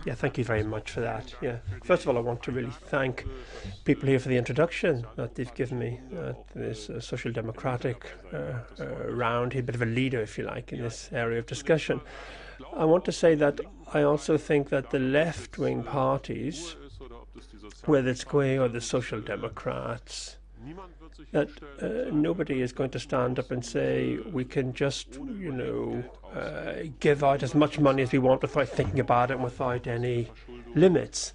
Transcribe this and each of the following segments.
Yeah, thank you very much for that. Yeah, first of all, I want to really thank people here for the introduction that they've given me. This social democratic round, a bit of a leader, if you like, in this area of discussion. I want to say that I also think that the left-wing parties, whether it's GUE or the Social Democrats, that nobody is going to stand up and say we can just, give out as much money as we want without thinking about it and without any limits.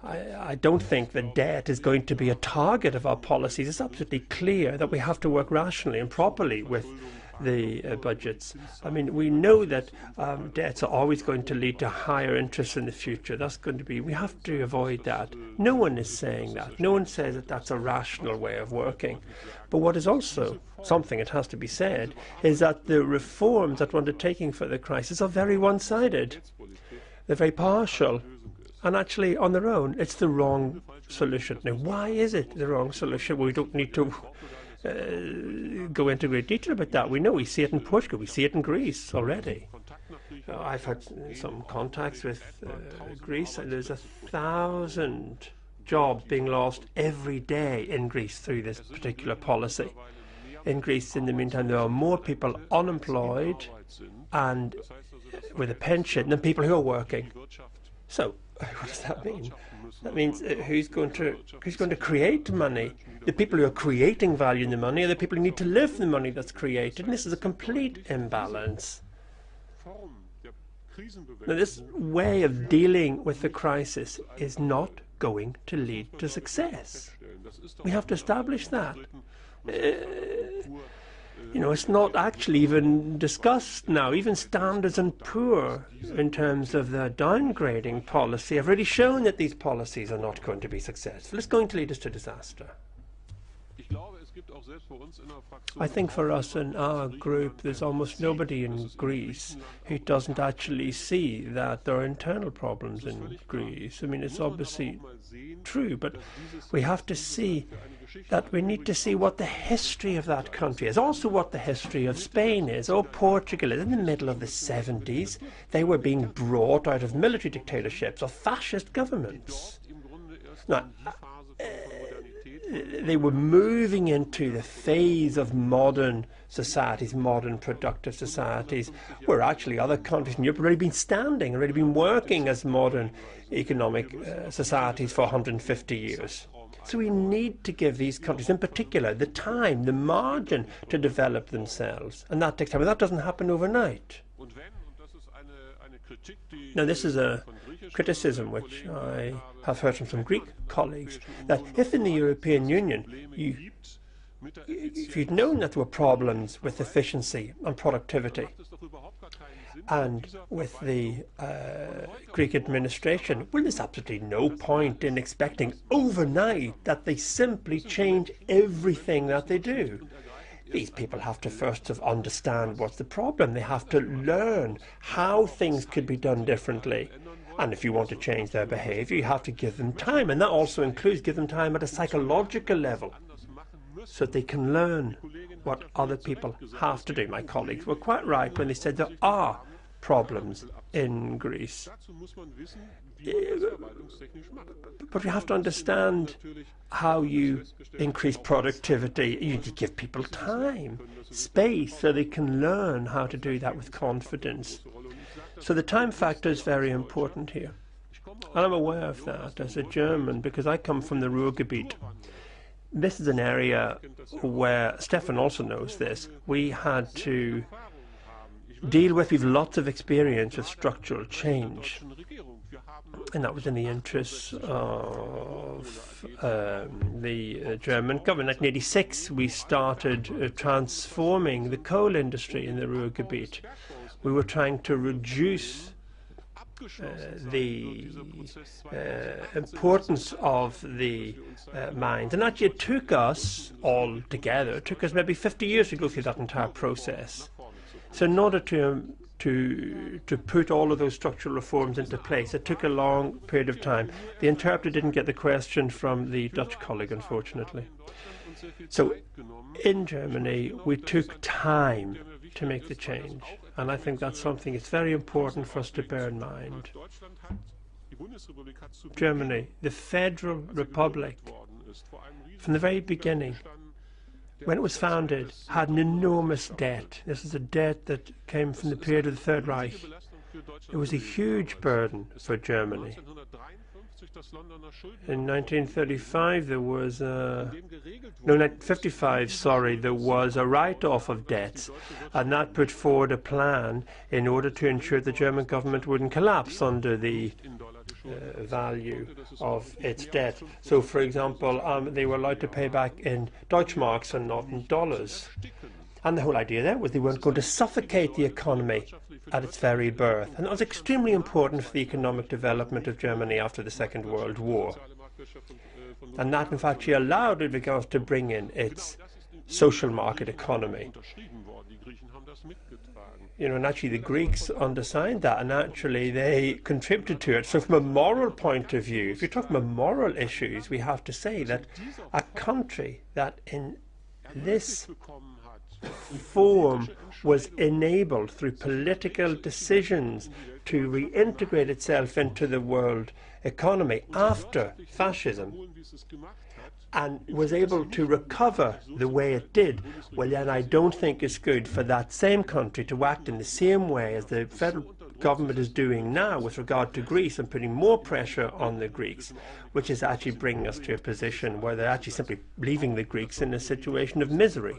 I don't think that debt is going to be a target of our policies. It's absolutely clear that we have to work rationally and properly with the budgets. I mean, we know that debts are always going to lead to higher interest in the future. That's going to be, we have to avoid that. No one is saying that. No one says that that's a rational way of working. But what is also something, it has to be said, is that the reforms that we're undertaking for the crisis are very one-sided. They're very partial. And actually, on their own, it's the wrong solution. Now, why is it the wrong solution? Well, we don't need to go into great detail about that. We know, we see it in Portugal, we see it in Greece already. I've had some contacts with Greece, and there's 1,000 jobs being lost every day in Greece through this particular policy. In Greece, in the meantime, there are more people unemployed and with a pension than people who are working. So, what does that mean? That means who's going to create money? The people who are creating value in the money are the people who need to live the money that's created, and this is a complete imbalance. Now, this way of dealing with the crisis is not going to lead to success. We have to establish that. It's not actually even discussed now. Even Standards and Poor, in terms of the downgrading policy, have already shown that these policies are not going to be successful. It's going to lead us to disaster. I think for us in our group, there's almost nobody in Greece who doesn't actually see that there are internal problems in Greece. I mean, it's obviously true, but we have to see that we need to see what the history of that country is, also what the history of Spain is, or Portugal is. In the middle of the 70s, they were being brought out of military dictatorships or fascist governments. Now, they were moving into the phase of modern societies, modern productive societies, where actually other countries in Europe have already been standing, already been working as modern economic societies for 150 years. So we need to give these countries, in particular, the time, the margin to develop themselves. And that takes time. And that doesn't happen overnight. Now, this is a criticism which I have heard from some Greek colleagues, that if in the European Union if you'd known that there were problems with efficiency and productivity and with the Greek administration, well, there's absolutely no point in expecting overnight that they simply change everything that they do. These people have to first understand what's the problem. They have to learn how things could be done differently. And if you want to change their behavior, you have to give them time. And that also includes give them time at a psychological level so that they can learn what other people have to do. My colleagues were quite right when they said there are problems in Greece. But you have to understand how you increase productivity. You need to give people time, space, so they can learn how to do that with confidence. So the time factor is very important here. And I'm aware of that as a German because I come from the Ruhrgebiet. This is an area where, Stefan also knows this, we had to deal with, we've lots of experience with structural change. And that was in the interests of the German government. In 1986, we started transforming the coal industry in the Ruhrgebiet. We were trying to reduce the importance of the mines. And actually, it took us all together, it took us maybe 50 years to go through that entire process. So in order to put all of those structural reforms into place, it took a long period of time. The interpreter didn't get the question from the Dutch colleague, unfortunately. So in Germany, we took time to make the change. And I think that's something it's very important for us to bear in mind. Germany, the Federal Republic, from the very beginning, when it was founded, had an enormous debt. This is a debt that came from the period of the Third Reich. It was a huge burden for Germany. In 1935, there was no, 1955, sorry, there was a write-off of debts, and that put forward a plan in order to ensure the German government wouldn't collapse under the value of its debt. So, for example, they were allowed to pay back in Deutschmarks and not in dollars. And the whole idea there was they weren't going to suffocate the economy at its very birth. And that was extremely important for the economic development of Germany after the Second World War. And that, in fact, she allowed Ludwig to bring in its social market economy. You know, and actually the Greeks undersigned that, and actually they contributed to it. So from a moral point of view, if you're talking about moral issues, we have to say that a country that in this form was enabled through political decisions to reintegrate itself into the world economy after fascism, and was able to recover the way it did, well then I don't think it's good for that same country to act in the same way as the federal government is doing now with regard to Greece and putting more pressure on the Greeks, which is actually bringing us to a position where they're actually simply leaving the Greeks in a situation of misery.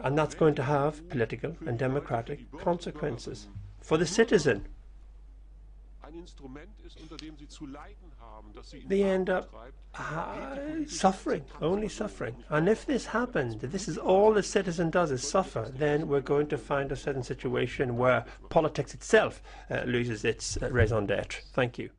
And that's going to have political and democratic consequences for the citizen. They end up suffering, only suffering. And if this happens, if this is all the citizen does is suffer, then we're going to find a certain situation where politics itself loses its raison d'etre. Thank you.